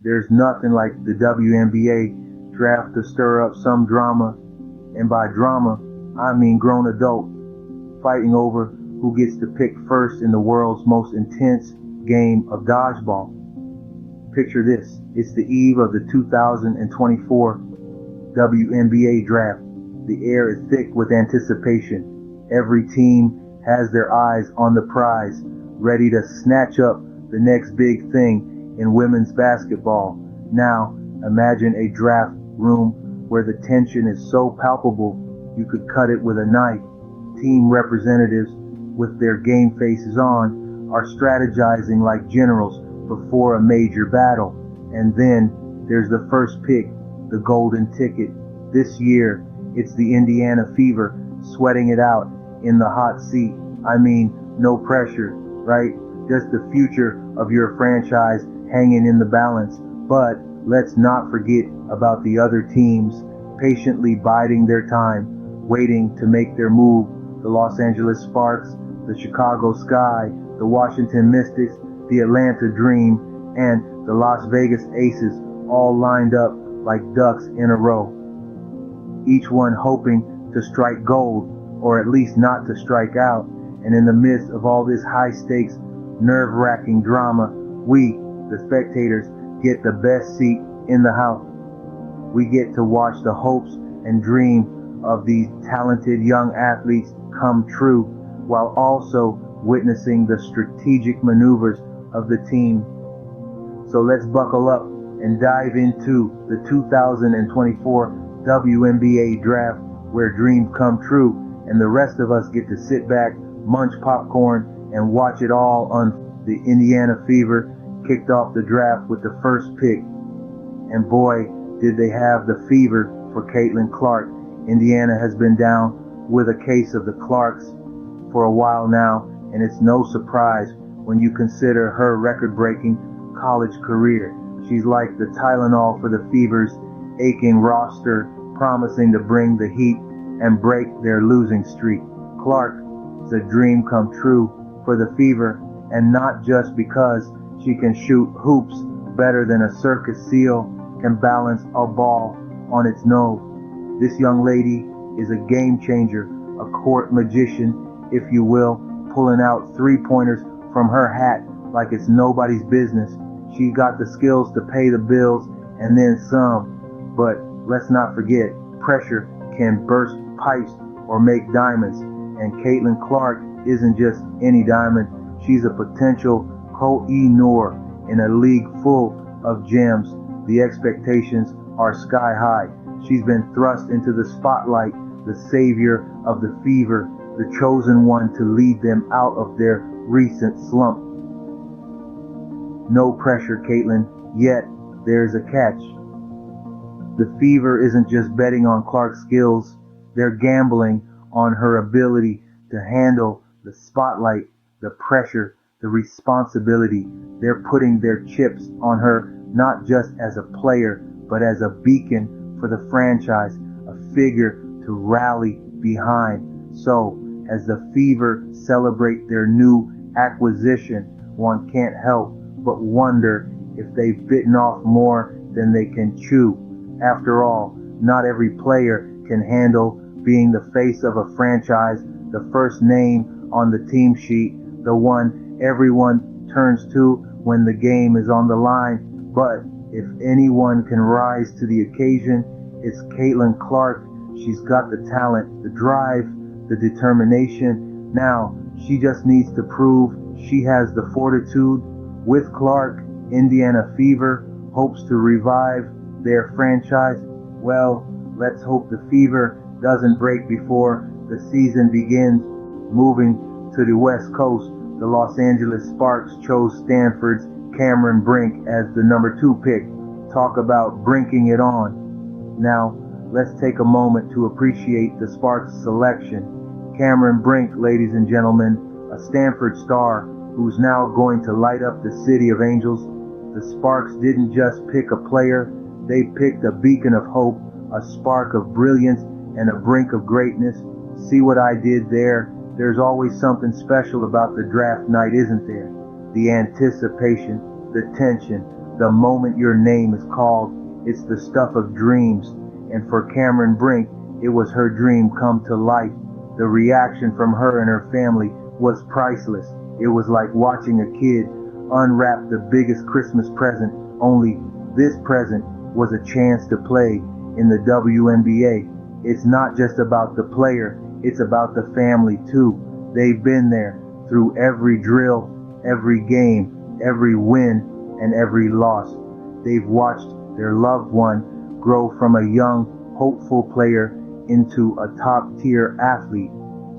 There's nothing like the WNBA draft to stir up some drama, and by drama, I mean grown adults fighting over who gets to pick first in the world's most intense game of dodgeball. Picture this, it's the eve of the 2024 WNBA Draft. The air is thick with anticipation. Every team has their eyes on the prize, ready to snatch up the next big thing in women's basketball. Now, imagine a draft room where the tension is so palpable you could cut it with a knife. Team representatives, with their game faces on, are strategizing like generals before a major battle. And then there's the first pick, the golden ticket. This year, it's the Indiana Fever sweating it out in the hot seat. I mean, no pressure, right? Just the future of your franchise hanging in the balance. But let's not forget about the other teams patiently biding their time, waiting to make their move. The Los Angeles Sparks, the Chicago Sky, the Washington Mystics, the Atlanta Dream, and the Las Vegas Aces all lined up like ducks in a row. Each one hoping to strike gold, or at least not to strike out. And in the midst of all this high-stakes, nerve-wracking drama, we, the spectators, get the best seat in the house. We get to watch the hopes and dream of these talented young athletes come true, while also witnessing the strategic maneuvers of the team. So let's buckle up and dive into the 2024 WNBA Draft, where dreams come true, and the rest of us get to sit back, munch popcorn, and watch it all on the Indiana Fever. Kicked off the draft with the first pick, and boy, did they have the fever for Caitlin Clark. Indiana has been down with a case of the Clarks for a while now, and it's no surprise when you consider her record-breaking college career. She's like the Tylenol for the Fever's aching roster, promising to bring the heat and break their losing streak. Clark is a dream come true for the Fever, and not just because she can shoot hoops better than a circus seal can balance a ball on its nose. This young lady is a game changer, a court magician, if you will, pulling out three-pointers from her hat like it's nobody's business. She's got the skills to pay the bills and then some. But let's not forget, pressure can burst pipes or make diamonds. And Caitlin Clark isn't just any diamond. She's a potential Koh-i-Noor in a league full of gems. The expectations are sky high. She's been thrust into the spotlight, the savior of the Fever, the chosen one to lead them out of their recent slump. No pressure, Caitlin, yet there's a catch. The Fever isn't just betting on Clark's skills, they're gambling on her ability to handle the spotlight, the pressure, the responsibility. They're putting their chips on her, not just as a player, but as a beacon for the franchise, a figure to rally behind. So, as the Fever celebrate their new acquisition, one can't help but wonder if they've bitten off more than they can chew. After all, not every player can handle being the face of a franchise, the first name on the team sheet, the one everyone turns to when the game is on the line. But if anyone can rise to the occasion, it's Caitlin Clark. She's got the talent, the drive, the determination. Now, she just needs to prove she has the fortitude. With Clark, Indiana Fever hopes to revive their franchise. Well, let's hope the Fever doesn't break before the season begins. Moving to the West Coast, the Los Angeles Sparks chose Stanford's Cameron Brink as the number 2 pick. Talk about brinking it on. Now, let's take a moment to appreciate the Sparks selection. Cameron Brink, ladies and gentlemen, a Stanford star who's now going to light up the City of Angels. The Sparks didn't just pick a player, they picked a beacon of hope, a spark of brilliance, and a brink of greatness. See what I did there? There's always something special about the draft night, isn't there? The anticipation, the tension, The moment your name is called, it's the stuff of dreams. And for Cameron Brink, it was her dream come to life. The reaction from her and her family was priceless. It was like watching a kid unwrap the biggest Christmas present, only this present was a chance to play in the WNBA. It's not just about the player, it's about the family too. They've been there through every drill, every game, every win, and every loss. They've watched their loved one grow from a young, hopeful player into a top-tier athlete.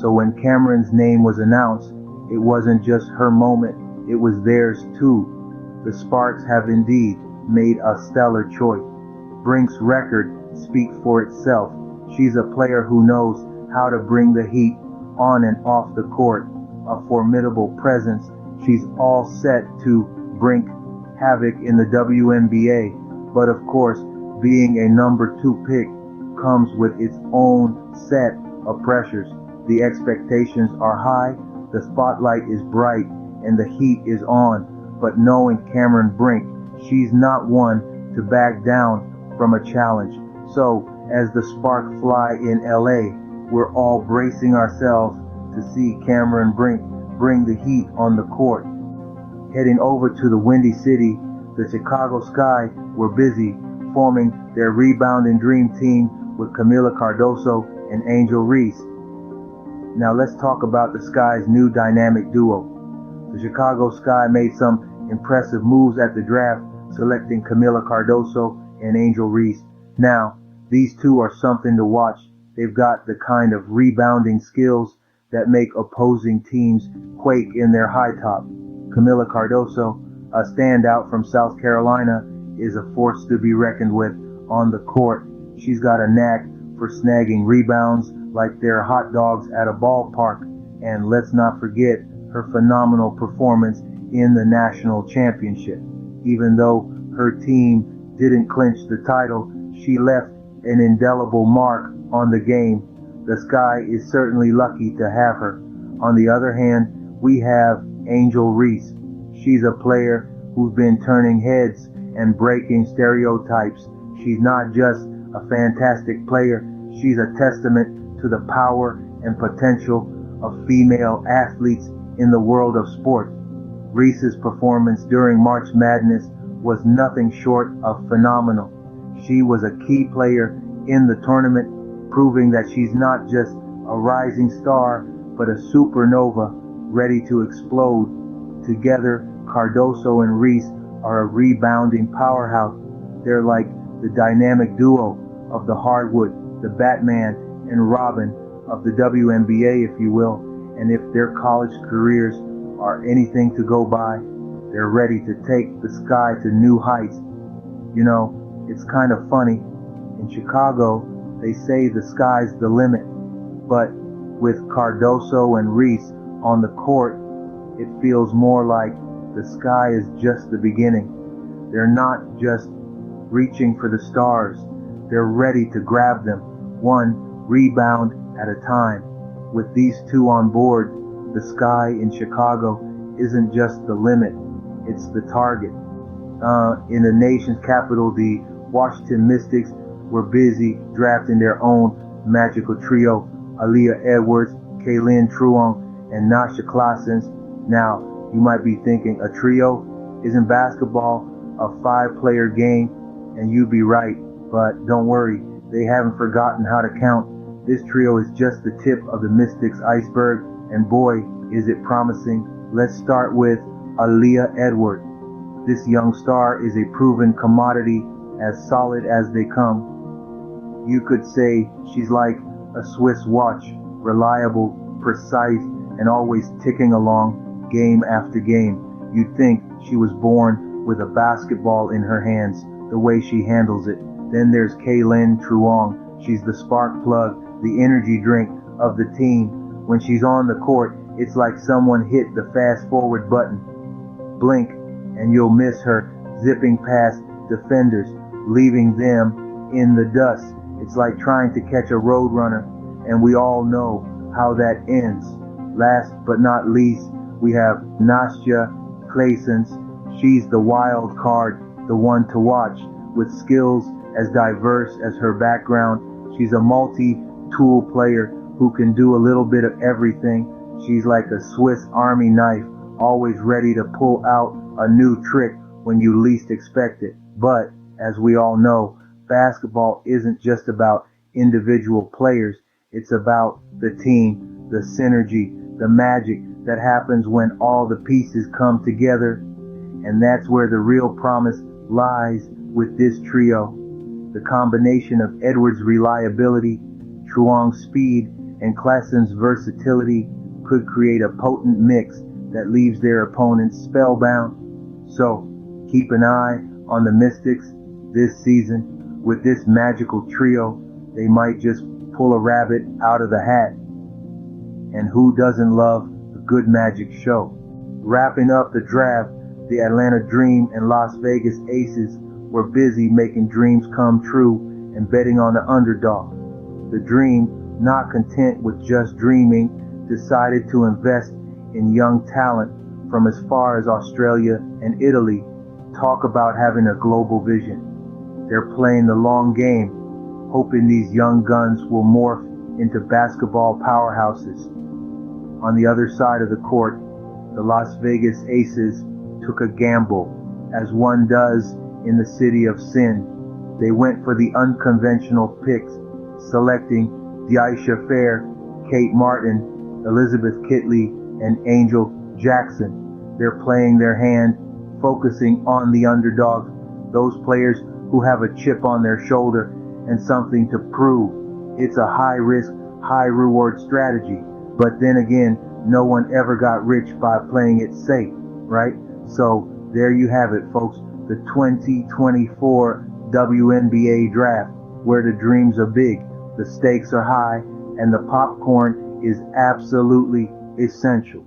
So when Cameron's name was announced, it wasn't just her moment, it was theirs too. The Sparks have indeed made a stellar choice. Brink's record speaks for itself. She's a player who knows how to bring the heat on and off the court, a formidable presence. She's all set to bring havoc in the WNBA, but of course, being a number 2 pick comes with its own set of pressures. The expectations are high, the spotlight is bright, and the heat is on. But knowing Cameron Brink, she's not one to back down from a challenge. So, as the Spark fly in LA, we're all bracing ourselves to see Cameron Brink bring the heat on the court. Heading over to the Windy City, the Chicago Sky were busy forming their rebounding dream team with Camila Cardoso and Angel Reese. Now let's talk about the Sky's new dynamic duo. The Chicago Sky made some impressive moves at the draft, selecting Camila Cardoso and Angel Reese. Now, these two are something to watch. They've got the kind of rebounding skills that make opposing teams quake in their high top. Camila Cardoso, a standout from South Carolina, is a force to be reckoned with on the court. She's got a knack for snagging rebounds like they're hot dogs at a ballpark. And let's not forget her phenomenal performance in the national championship. Even though her team didn't clinch the title, she left an indelible mark on the game. The Sky is certainly lucky to have her. On the other hand, we have Angel Reese. She's a player who's been turning heads and breaking stereotypes. She's not just a fantastic player, she's a testament to the power and potential of female athletes in the world of sport. Reese's performance during March Madness was nothing short of phenomenal. She was a key player in the tournament, proving that she's not just a rising star, but a supernova ready to explode. Together, Cardoso and Reese are a rebounding powerhouse. They're like the dynamic duo of the hardwood, the Batman and Robin of the WNBA, if you will. And if their college careers are anything to go by, they're ready to take the Sky to new heights. You know, it's kind of funny. In Chicago, they say the sky's the limit. But with Cardoso and Reese on the court, it feels more like the sky is just the beginning. They're not just reaching for the stars. They're ready to grab them, one rebound at a time. With these two on board, the Sky in Chicago isn't just the limit, it's the target. In the nation's capital, the Washington Mystics were busy drafting their own magical trio, Aaliyah Edwards, Kaylin Truong, and Nasha Claessens. Now, you might be thinking, a trio? Isn't basketball a 5-player game? And you'd be right, but don't worry, they haven't forgotten how to count. This trio is just the tip of the Mystics iceberg, and boy, is it promising. Let's start with Aaliyah Edwards. This young star is a proven commodity, as solid as they come. You could say she's like a Swiss watch, reliable, precise, and always ticking along game after game. You'd think she was born with a basketball in her hands, the way she handles it. Then there's Kaylin Truong. She's the spark plug, the energy drink of the team. When she's on the court, it's like someone hit the fast forward button. Blink and you'll miss her zipping past defenders, leaving them in the dust. It's like trying to catch a road runner, and we all know how that ends. Last but not least, we have Nasha Claessens. She's the wild card, the one to watch. With skills as diverse as her background, she's a multi-tool player who can do a little bit of everything. She's like a Swiss Army knife, always ready to pull out a new trick when you least expect it. But, as we all know, basketball isn't just about individual players. It's about the team, the synergy, the magic that happens when all the pieces come together. And that's where the real promise lies with this trio. The combination of Edwards' reliability, Truong's speed, and Klassen's versatility could create a potent mix that leaves their opponents spellbound. So, keep an eye on the Mystics this season. With this magical trio, they might just pull a rabbit out of the hat. And who doesn't love a good magic show? Wrapping up the draft, the Atlanta Dream and Las Vegas Aces were busy making dreams come true and betting on the underdog. The Dream, not content with just dreaming, decided to invest in young talent from as far as Australia and Italy. Talk about having a global vision. They're playing the long game, hoping these young guns will morph into basketball powerhouses. On the other side of the court, the Las Vegas Aces took a gamble, as one does in the city of sin. They went for the unconventional picks, selecting Deisha Fair, Kate Martin, Elizabeth Kitley, and Angel Jackson. They're playing their hand, focusing on the underdogs, those players who have a chip on their shoulder and something to prove. It's a high-risk, high-reward strategy. But then again, no one ever got rich by playing it safe, right? So there you have it, folks. The 2024 WNBA Draft, where the dreams are big, the stakes are high, and the popcorn is absolutely essential.